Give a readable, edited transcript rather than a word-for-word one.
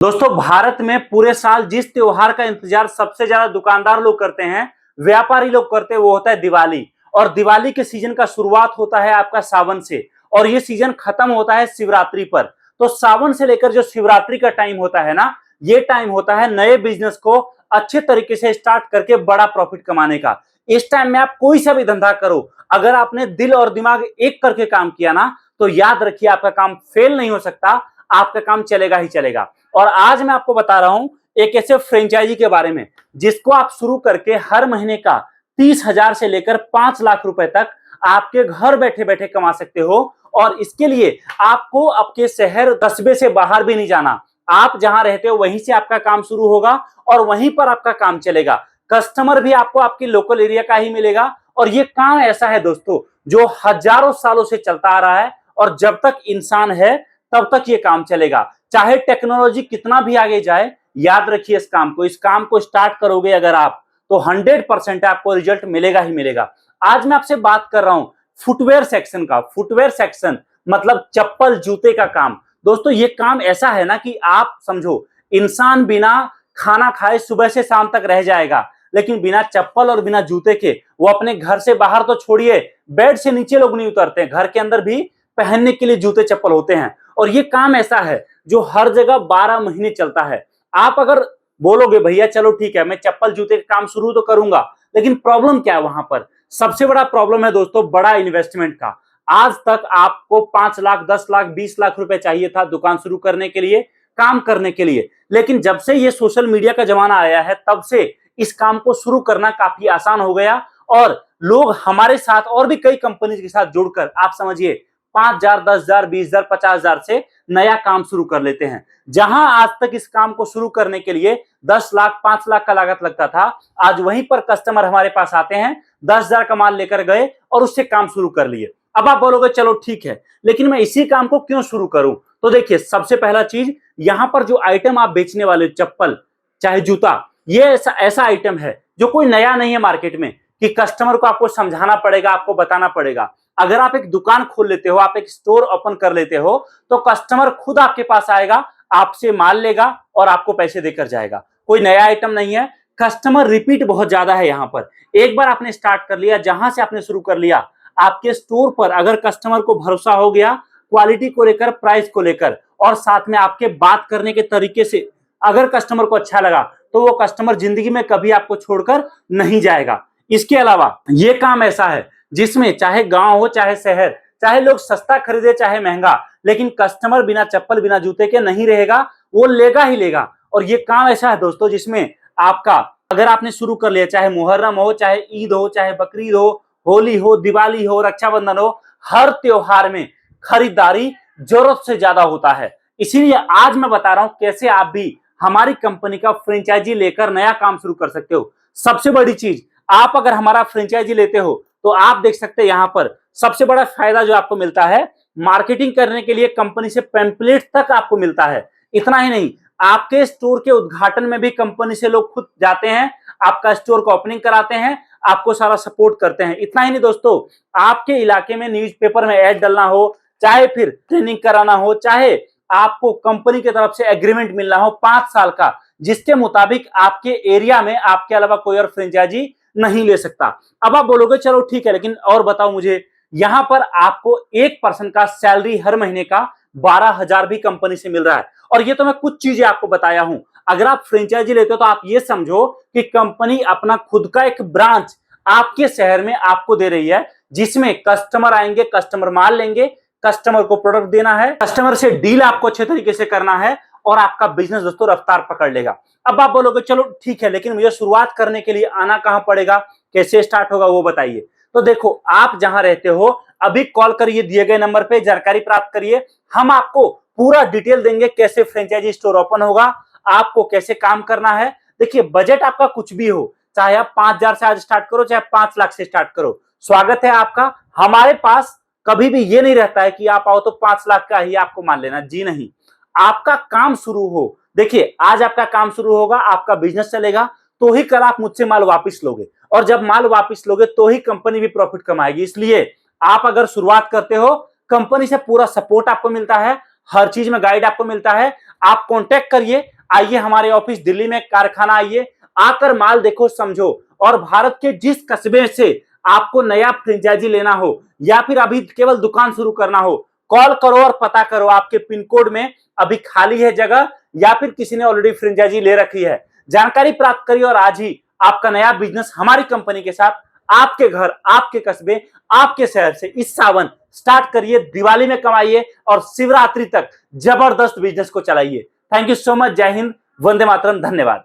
दोस्तों, भारत में पूरे साल जिस त्योहार का इंतजार सबसे ज्यादा दुकानदार लोग करते हैं, व्यापारी लोग करते हैं, वो होता है दिवाली। और दिवाली के सीजन का शुरुआत होता है आपका सावन से, और ये सीजन खत्म होता है शिवरात्रि पर। तो सावन से लेकर जो शिवरात्रि का टाइम होता है ना, ये टाइम होता है नए बिजनेस को अच्छे तरीके से स्टार्ट करके बड़ा प्रॉफिट कमाने का। इस टाइम में आप कोई सा भी धंधा करो, अगर आपने दिल और दिमाग एक करके काम किया ना, तो याद रखिए आपका काम फेल नहीं हो सकता, आपका काम चलेगा ही चलेगा। और आज मैं आपको बता रहा हूं एक ऐसे फ्रेंचाइजी के बारे में जिसको आप शुरू करके हर महीने का 30,000 से लेकर 5 लाख रुपए तक आपके घर बैठे बैठे कमा सकते हो। और इसके लिए आपको आपके शहर कस्बे से बाहर भी नहीं जाना, आप जहां रहते हो वहीं से आपका काम शुरू होगा और वहीं पर आपका काम चलेगा। कस्टमर भी आपको आपके लोकल एरिया का ही मिलेगा। और ये काम ऐसा है दोस्तों जो हजारों सालों से चलता आ रहा है, और जब तक इंसान है तब तक ये काम चलेगा। चाहे टेक्नोलॉजी कितना भी आगे जाए, याद रखिए इस काम को स्टार्ट करोगे अगर आप, तो 100% आपको रिजल्ट मिलेगा ही मिलेगा। आज मैं आपसे बात कर रहा हूं फुटवेयर सेक्शन का। फुटवेयर सेक्शन मतलब चप्पल जूते का काम। दोस्तों, ये काम ऐसा है ना कि आप समझो, इंसान बिना खाना खाए सुबह से शाम तक रह जाएगा, लेकिन बिना चप्पल और बिना जूते के वो अपने घर से बाहर तो छोड़िए, बेड से नीचे लोग नहीं उतरते, घर के अंदर भी पहनने के लिए जूते चप्पल होते हैं। और ये काम ऐसा है जो हर जगह 12 महीने चलता है। आप अगर बोलोगे भैया चलो ठीक है, मैं चप्पल जूते का काम शुरू तो करूंगा, लेकिन प्रॉब्लम क्या है वहां पर? सबसे बड़ा प्रॉब्लम है दोस्तों बड़ा इन्वेस्टमेंट का। आज तक आपको 5 लाख, 10 लाख, 20 लाख रुपए चाहिए था दुकान शुरू करने के लिए, काम करने के लिए। लेकिन जब से ये सोशल मीडिया का जमाना आया है, तब से इस काम को शुरू करना काफी आसान हो गया। और लोग हमारे साथ और भी कई कंपनी के साथ जुड़कर, आप समझिए 5,000, 10,000, 20,000, 50,000 से नया काम शुरू कर लेते हैं। जहां आज तक इस काम को शुरू करने के लिए 10 लाख, 5 लाख का लागत लगता था, आज वहीं पर कस्टमर हमारे पास आते हैं, 10,000 का माल लेकर गए और उससे काम शुरू कर लिए। अब आप बोलोगे चलो ठीक है, लेकिन मैं इसी काम को क्यों शुरू करूं? तो देखिए, सबसे पहला चीज, यहां पर जो आइटम आप बेचने वाले, चप्पल चाहे जूता, ये ऐसा आइटम है जो कोई नया नहीं है मार्केट में, कि कस्टमर को आपको समझाना पड़ेगा, आपको बताना पड़ेगा। अगर आप एक दुकान खोल लेते हो, आप एक स्टोर ओपन कर लेते हो, तो कस्टमर खुद आपके पास आएगा, आपसे माल लेगा और आपको पैसे देकर जाएगा। कोई नया आइटम नहीं है। कस्टमर रिपीट बहुत ज्यादा है यहां पर। एक बार आपने स्टार्ट कर लिया, जहां से आपने शुरू कर लिया, आपके स्टोर पर अगर कस्टमर को भरोसा हो गया, क्वालिटी को लेकर, प्राइस को लेकर, और साथ में आपके बात करने के तरीके से अगर कस्टमर को अच्छा लगा, तो वो कस्टमर जिंदगी में कभी आपको छोड़कर नहीं जाएगा। इसके अलावा ये काम ऐसा है जिसमें चाहे गांव हो चाहे शहर, चाहे लोग सस्ता खरीदे चाहे महंगा, लेकिन कस्टमर बिना चप्पल बिना जूते के नहीं रहेगा, वो लेगा ही लेगा। और ये काम ऐसा है दोस्तों जिसमें आपका, अगर आपने शुरू कर लिया, चाहे मुहर्रम हो, चाहे ईद हो, चाहे बकरीद हो, होली हो, दिवाली हो, रक्षाबंधन हो, हर त्योहार में खरीदारी जरूरत से ज्यादा होता है। इसीलिए आज मैं बता रहा हूं कैसे आप भी हमारी कंपनी का फ्रेंचाइजी लेकर नया काम शुरू कर सकते हो। सबसे बड़ी चीज, आप अगर हमारा फ्रेंचाइजी लेते हो तो आप देख सकते हैं यहां पर सबसे बड़ा फायदा जो आपको मिलता है, मार्केटिंग करने के लिए कंपनी से पैम्पलेट तक आपको मिलता है। इतना ही नहीं, आपके स्टोर के उद्घाटन में भी कंपनी से लोग खुद जाते हैं, आपका स्टोर का ओपनिंग कराते हैं, आपको सारा सपोर्ट करते हैं। इतना ही नहीं दोस्तों, आपके इलाके में न्यूज़पेपर में ऐड डालना हो, चाहे फिर ट्रेनिंग कराना हो, चाहे आपको कंपनी की तरफ से एग्रीमेंट मिलना हो 5 साल का, जिसके मुताबिक आपके एरिया में आपके अलावा कोई और फ्रेंचाइजी नहीं ले सकता। अब आप बोलोगे चलो ठीक है, लेकिन और बताओ मुझे, यहां पर आपको 1% का सैलरी हर महीने का 12,000 भी कंपनी से मिल रहा है। और ये तो मैं कुछ चीजें आपको बताया हूं। अगर आप फ्रेंचाइजी लेते हो तो आप ये समझो कि कंपनी अपना खुद का एक ब्रांच आपके शहर में आपको दे रही है, जिसमें कस्टमर आएंगे, कस्टमर माल लेंगे, कस्टमर को प्रोडक्ट देना है, कस्टमर से डील आपको अच्छे तरीके से करना है, और आपका बिजनेस दोस्तों रफ्तार पकड़ लेगा। अब आप बोलोगे चलो ठीक है, लेकिन मुझे शुरुआत करने के लिए आना कहां पड़ेगा, कैसे स्टार्ट होगा, वो बताइए। तो देखो, आप जहां रहते हो अभी कॉल करिए, दिए गए नंबर पे जानकारी प्राप्त करिए। हम आपको पूरा डिटेल देंगे, कैसे फ्रेंचाइजी स्टोर ओपन होगा, आपको कैसे काम करना है। देखिए, बजट आपका कुछ भी हो, चाहे आप 5,000 से आज स्टार्ट करो, चाहे 5 लाख से स्टार्ट करो, स्वागत है आपका। हमारे पास कभी भी ये नहीं रहता है कि आप आओ तो 5 लाख का ही आपको मान लेना, जी नहीं। आपका काम शुरू हो, देखिए आज आपका काम शुरू होगा, आपका बिजनेस चलेगा, तो ही कल आप मुझसे माल वापस लोगे, और जब माल वापस लोगे तो ही कंपनी भी प्रॉफिट कमाएगी। इसलिए आप अगर शुरुआत करते हो, कंपनी से पूरा सपोर्ट आपको मिलता है, हर चीज में गाइड आपको मिलता है। आप कांटेक्ट करिए, आइए हमारे ऑफिस दिल्ली में, कारखाना आइए, आकर माल देखो, समझो। और भारत के जिस कस्बे से आपको नया फ्रेंचाइजी लेना हो या फिर अभी केवल दुकान शुरू करना हो, कॉल करो और पता करो आपके पिन कोड में अभी खाली है जगह या फिर किसी ने ऑलरेडी फ्रेंचाइजी ले रखी है। जानकारी प्राप्त करिए और आज ही आपका नया बिजनेस हमारी कंपनी के साथ आपके घर, आपके कस्बे, आपके शहर से इस सावन स्टार्ट करिए, दिवाली में कमाइए और शिवरात्रि तक जबरदस्त बिजनेस को चलाइए। Thank you so much. जय हिंद, वंदे मातरम, धन्यवाद।